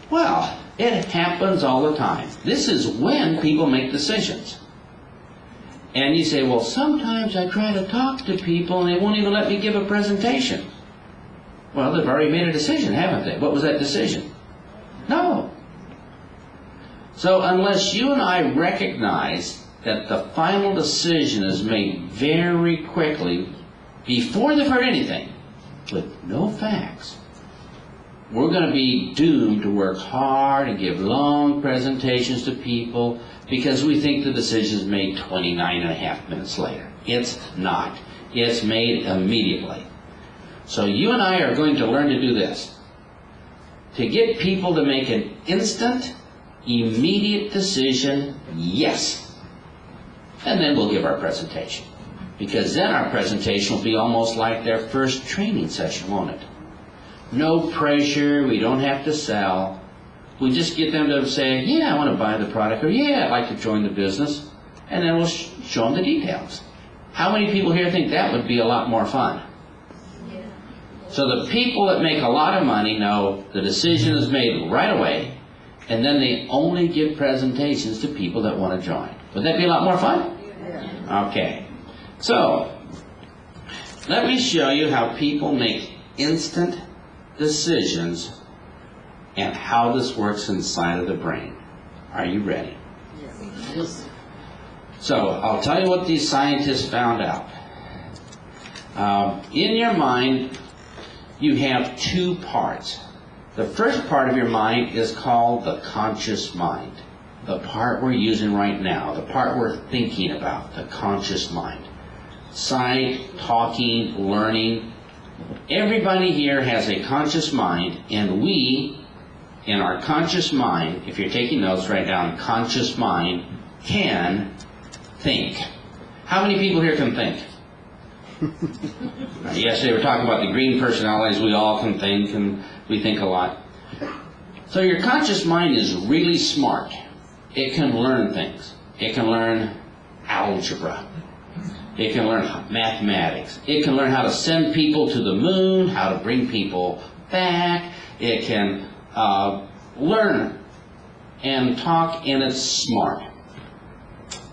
Well, it happens all the time. This is when people make decisions. And you say, well, sometimes I try to talk to people and they won't even let me give a presentation. Well, they've already made a decision, haven't they? What was that decision? No. So unless you and I recognize that the final decision is made very quickly, before they've heard anything, with no facts, we're going to be doomed to work hard and give long presentations to people because we think the decision is made 29 and a half minutes later. It's not. It's made immediately. So you and I are going to learn to do this. To get people to make an instant, immediate decision, yes. And then we'll give our presentation. Because then our presentation will be almost like their first training session, won't it? No pressure, we don't have to sell. We just get them to say, yeah, I want to buy the product, or yeah, I'd like to join the business. And then we'll show them the details. How many people here think that would be a lot more fun? Yeah. So the people that make a lot of money know the decision is made right away, and then they only give presentations to people that want to join. Would that be a lot more fun? Yeah. Okay. So, let me show you how people make instant decisions and how this works inside of the brain. Are you ready? Yes. So, I'll tell you what these scientists found out. In your mind, you have two parts. The first part of your mind is called the conscious mind. The part we're using right now, the part we're thinking about, the conscious mind. Sight, talking, learning. Everybody here has a conscious mind, and we, in our conscious mind, if you're taking notes, write down conscious mind, can think. How many people here can think? Yesterday we were talking about the green personalities. We all can think, and we think a lot. So your conscious mind is really smart. It can learn things. It can learn algebra. It can learn mathematics. It can learn how to send people to the moon, how to bring people back. It can learn and talk, and it's smart.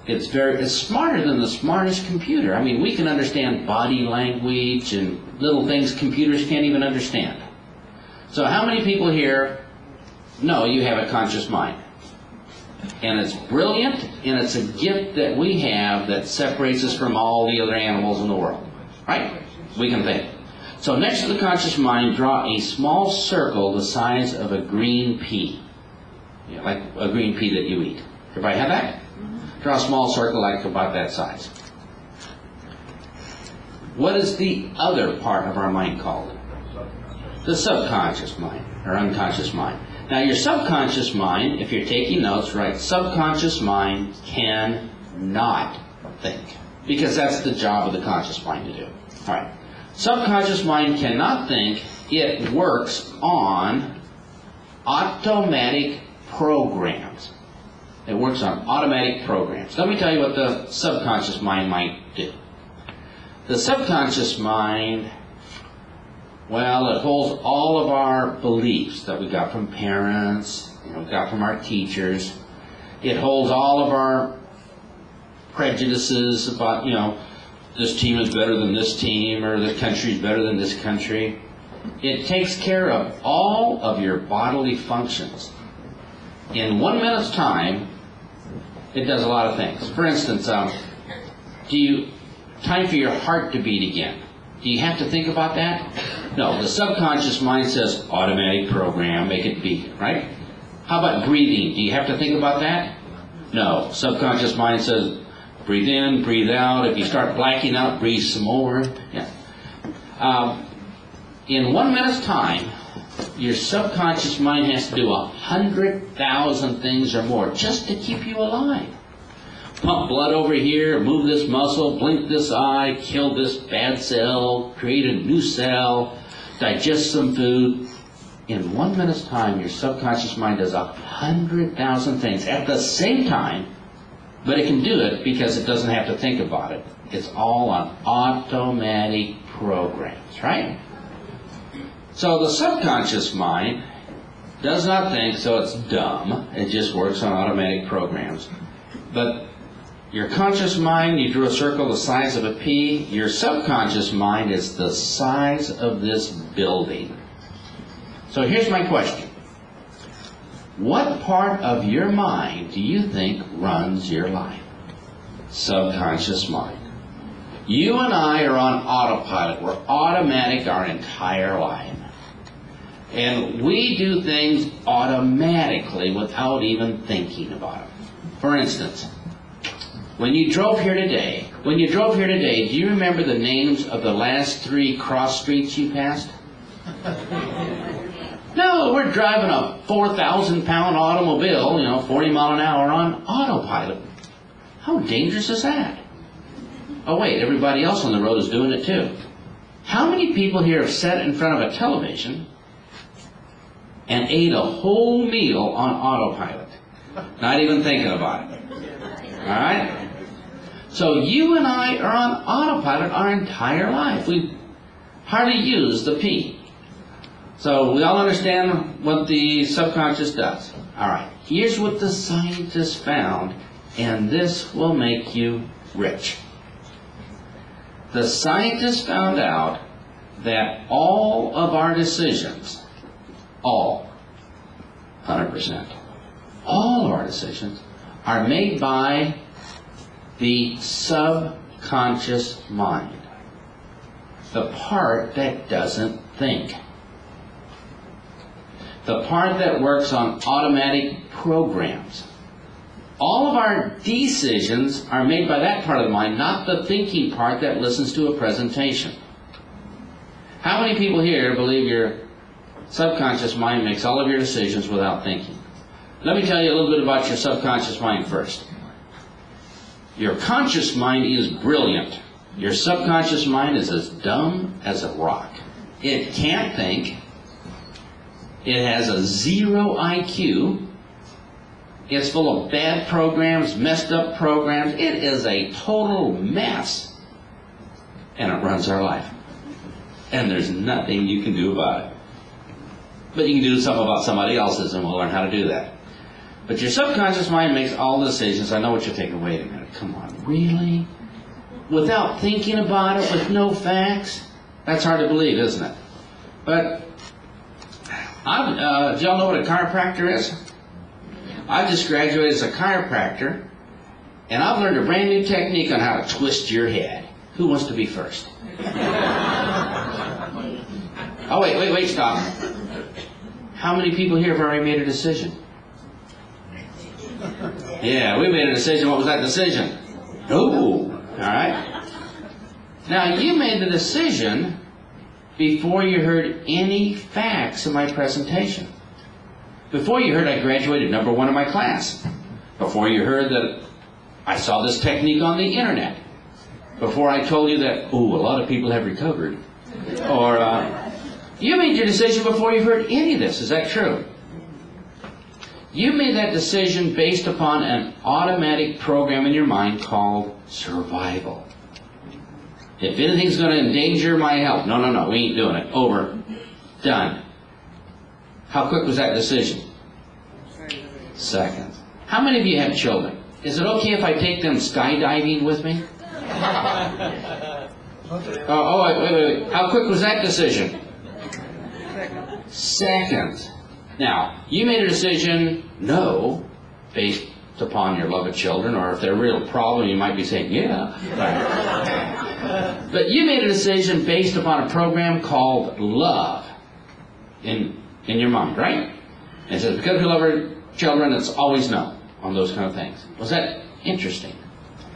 It's smarter than the smartest computer. I mean, we can understand body language and little things computers can't even understand. So how many people here know you have a conscious mind? And it's brilliant, and it's a gift that we have that separates us from all the other animals in the world. Right? We can think. So next to the conscious mind, draw a small circle the size of a green pea. Yeah, like a green pea that you eat. Everybody have that? Draw a small circle like about that size. What is the other part of our mind called? The subconscious mind, or unconscious mind. Now your subconscious mind, if you're taking notes, write subconscious mind cannot think. Because that's the job of the conscious mind to do. Alright. Subconscious mind cannot think. It works on automatic programs. It works on automatic programs. Let me tell you what the subconscious mind might do. The subconscious mind, well, it holds all of our beliefs that we got from parents, we got from our teachers. It holds all of our prejudices about, this team is better than this team, or this country is better than this country. It takes care of all of your bodily functions. In 1 minute's time, it does a lot of things. For instance, time for your heart to beat again. Do you have to think about that? No, the subconscious mind says, automatic program, make it beat, right? How about breathing? Do you have to think about that? No, subconscious mind says, breathe in, breathe out. If you start blacking out, breathe some more. Yeah. In 1 minute's time, your subconscious mind has to do 100,000 things or more just to keep you alive. Pump blood over here, move this muscle, blink this eye, kill this bad cell, create a new cell, digest some food. In 1 minute's time, your subconscious mind does 100,000 things at the same time, but it can do it because it doesn't have to think about it. It's all on automatic programs, right? So the subconscious mind does not think, so it's dumb. It just works on automatic programs. But your conscious mind, you drew a circle the size of a pea. Your subconscious mind is the size of this building. So here's my question. What part of your mind do you think runs your life? Subconscious mind. You and I are on autopilot. We're automatic our entire life. And we do things automatically without even thinking about them. For instance, when you drove here today, do you remember the names of the last 3 cross streets you passed? No, we're driving a 4,000-pound automobile, 40 mile an hour on autopilot. How dangerous is that? Oh wait, everybody else on the road is doing it too. How many people here have sat in front of a television and ate a whole meal on autopilot? Not even thinking about it. Alright? So you and I are on autopilot our entire life. We hardly use the P. So we all understand what the subconscious does. Alright, here's what the scientists found, and this will make you rich. The scientists found out that all of our decisions, all, 100%, all of our decisions are made by the subconscious mind, the part that doesn't think, the part that works on automatic programs. All of our decisions are made by that part of the mind, not the thinking part that listens to a presentation. How many people here believe your subconscious mind makes all of your decisions without thinking? Let me tell you a little bit about your subconscious mind first. Your conscious mind is brilliant. Your subconscious mind is as dumb as a rock. It can't think. It has a 0 IQ. It's full of bad programs, messed up programs. It is a total mess. And it runs our life. And there's nothing you can do about it. But you can do something about somebody else's, and we'll learn how to do that. But your subconscious mind makes all the decisions. I know what you're thinking. Wait a minute. Come on. Really? Without thinking about it, with no facts? That's hard to believe, isn't it? But, do y'all know what a chiropractor is? I just graduated as a chiropractor, and I've learned a brand new technique on how to twist your head. Who wants to be first? Oh, wait, stop. How many people here have already made a decision? Yeah, we made a decision. What was that decision? No. All right. Now, you made the decision before you heard any facts of my presentation. Before you heard I graduated #1 in my class. Before you heard that I saw this technique on the internet. Before I told you that, a lot of people have recovered. Or, you made your decision before you heard any of this. Is that true? You made that decision based upon an automatic program in your mind called survival. If anything's going to endanger my health, no, we ain't doing it. Over. Done. How quick was that decision? Seconds. How many of you have children? Is it okay if I take them skydiving with me? Wait. How quick was that decision? Seconds. Now, you made a decision, no, based upon your love of children, or if they're a real problem, you might be saying, yeah. But you made a decision based upon a program called love in your mind, right? And it says, because we love our children, it's always no on those kind of things. Was that interesting?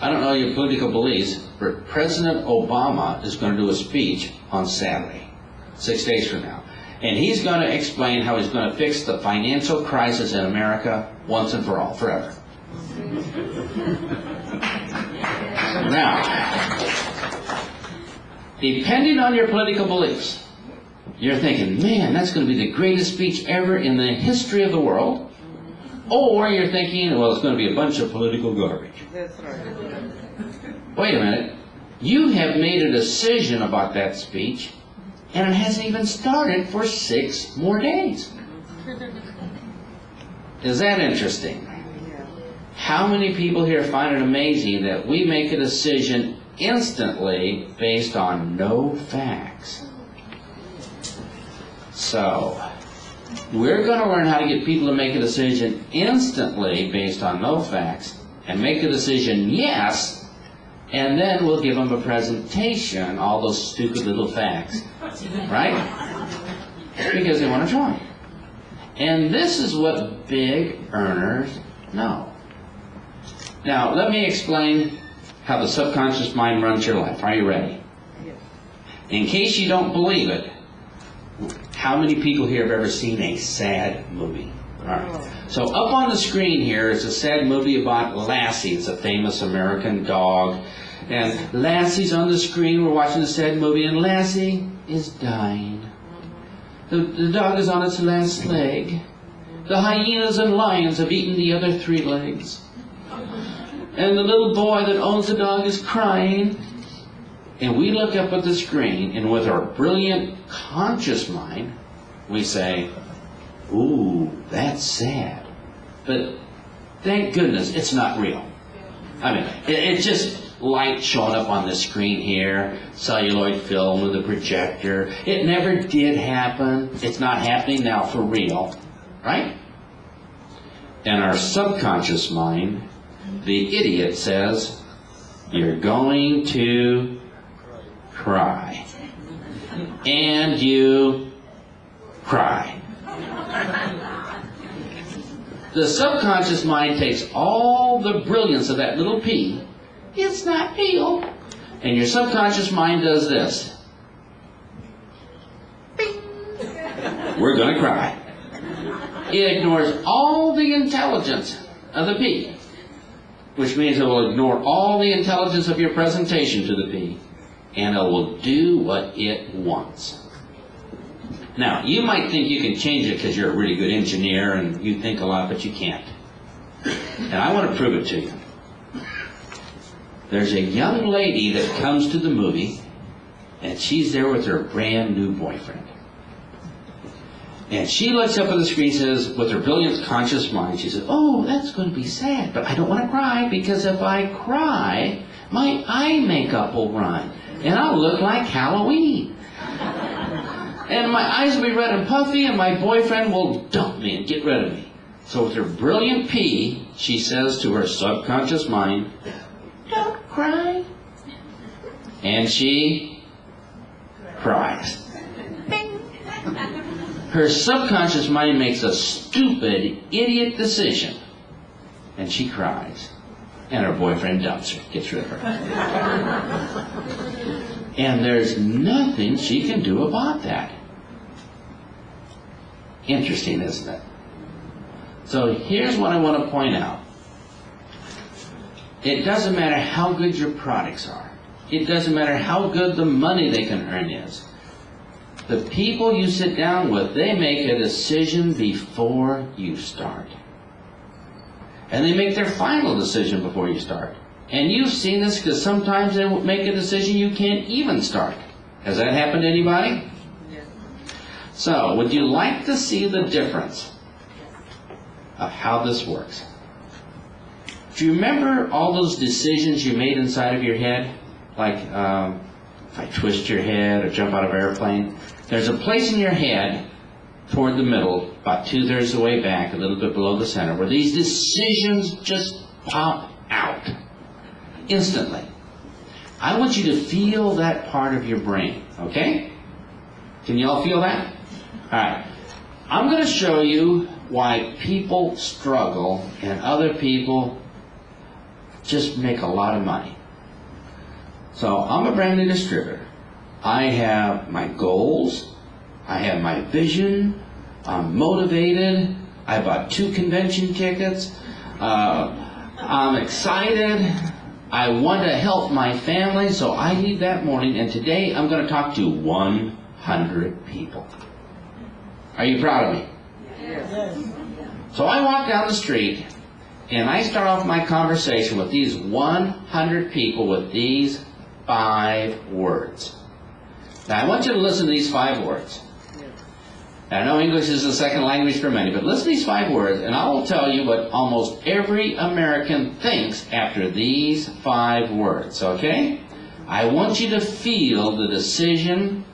I don't know your political beliefs, but President Obama is going to do a speech on Saturday, 6 days from now. And he's going to explain how he's going to fix the financial crisis in America once and for all, forever. Now, depending on your political beliefs, you're thinking, man, that's going to be the greatest speech ever in the history of the world. Or you're thinking, well, it's going to be a bunch of political garbage. That's right. Wait a minute. You have made a decision about that speech, and it hasn't even started for 6 more days. Is that interesting? How many people here find it amazing that we make a decision instantly based on no facts? So, we're going to learn how to get people to make a decision instantly based on no facts, and make a decision yes, and then we'll give them a presentation, all those stupid little facts, right? Because they want to try. And this is what big earners know. Now, let me explain how the subconscious mind runs your life. Are you ready? In case you don't believe it, how many people here have ever seen a sad movie? All right. So up on the screen here is a sad movie about Lassie. It's a famous American dog. And Lassie's on the screen. We're watching a sad movie, and Lassie is dying. The dog is on its last leg. The hyenas and lions have eaten the other 3 legs. And the little boy that owns the dog is crying. And we look up at the screen, and with our brilliant conscious mind, we say, ooh, that's sad. But thank goodness it's not real. I mean, it's just light showing up on the screen here, celluloid film with a projector. It never did happen. It's not happening now for real, right? And our subconscious mind, the idiot, says, you're going to cry. And you cry. The subconscious mind takes all the brilliance of that little pea. It's not real. And your subconscious mind does this. Bing. We're going to cry. It ignores all the intelligence of the pea, which means it will ignore all the intelligence of your presentation to the pea, and it will do what it wants. Now, you might think you can change it because you're a really good engineer and you think a lot, but you can't. And I want to prove it to you. There's a young lady that comes to the movie, and she's there with her brand new boyfriend. And she looks up at the screen and says, with her brilliant conscious mind, she says, oh, that's going to be sad, but I don't want to cry, because if I cry, my eye makeup will run, and I'll look like Halloween. And my eyes will be red and puffy, and my boyfriend will dump me and get rid of me. So with her brilliant pea, she says to her subconscious mind, don't cry. And she cries. Her subconscious mind makes a stupid, idiot decision, and she cries. And her boyfriend dumps her, gets rid of her. And there's nothing she can do about that. Interesting, isn't it? So here's what I want to point out. It doesn't matter how good your products are. It doesn't matter how good the money they can earn is. The people you sit down with, they make a decision before you start. And they make their final decision before you start. And you've seen this because sometimes they will make a decision you can't even start. Has that happened to anybody? Yes. So, would you like to see the difference of how this works? Do you remember all those decisions you made inside of your head? Like, if I twist your head or jump out of an airplane. There's a place in your head toward the middle, about 2/3 the way back, a little bit below the center, where these decisions just pop out instantly. I want you to feel that part of your brain, okay? Can you all feel that? All right. I'm going to show you why people struggle and other people just make a lot of money. So I'm a brand new distributor. I have my goals. I have my vision. I'm motivated. I bought 2 convention tickets. I'm excited. I want to help my family, so I leave that morning, and today I'm going to talk to 100 people. Are you proud of me? Yes. So I walk down the street, and I start off my conversation with these 100 people with these 5 words. Now I want you to listen to these 5 words. I know English is the second language for many, but listen to these 5 words, and I will tell you what almost every American thinks after these 5 words, okay? I want you to feel the decision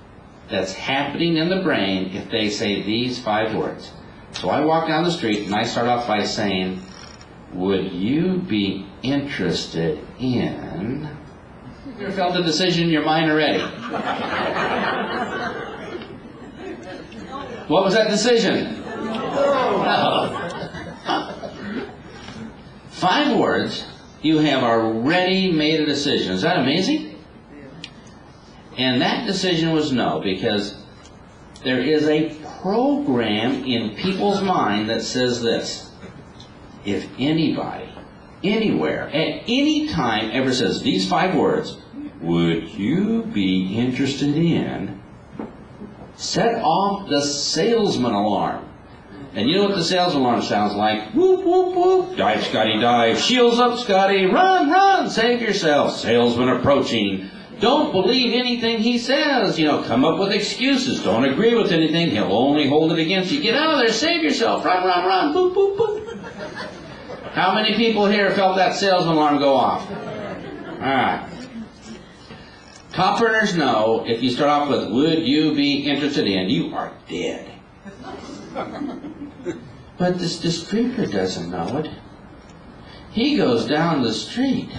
that's happening in the brain if they say these 5 words. So I walk down the street and I start off by saying, would you be interested in... You ever felt the decision in your mind already? What was that decision? No. 5 words, you have already made a decision. Is that amazing? And that decision was no, because there is a program in people's mind that says this. If anybody, anywhere, at any time ever says these 5 words, would you be interested in, set off the salesman alarm. And you know what the salesman alarm sounds like? Whoop, whoop, whoop. Dive, Scotty, dive. Shields up, Scotty. Run, run. Save yourself. Salesman approaching. Don't believe anything he says. You know, come up with excuses. Don't agree with anything. He'll only hold it against you. Get out of there. Save yourself. Run, run, run. Boop, boop, boop. How many people here felt that salesman alarm go off? All right. Top earners know if you start off with, would you be interested in, you are dead. But this distributor doesn't know it. He goes down the street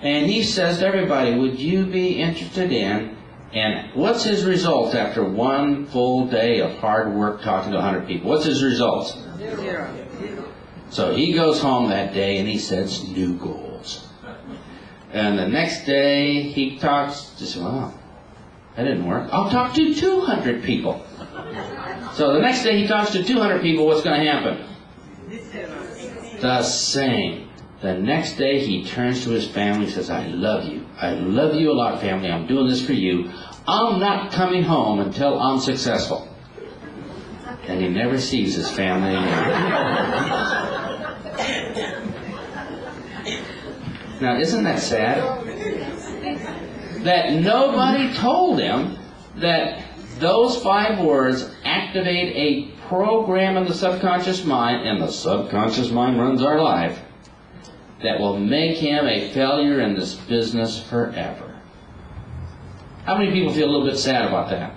and he says to everybody, would you be interested in, and what's his result after 1 full day of hard work talking to 100 people? What's his results? 0. So he goes home that day and he sets new goals. And the next day he talks, just, well, that didn't work. I'll talk to 200 people. So the next day he talks to 200 people, what's going to happen? The same. The next day he turns to his family and says, I love you. I love you a lot, family. I'm doing this for you. I'm not coming home until I'm successful. And he never sees his family again. Now, isn't that sad? That nobody told him that those 5 words activate a program in the subconscious mind, and the subconscious mind runs our life, that will make him a failure in this business forever. How many people feel a little bit sad about that?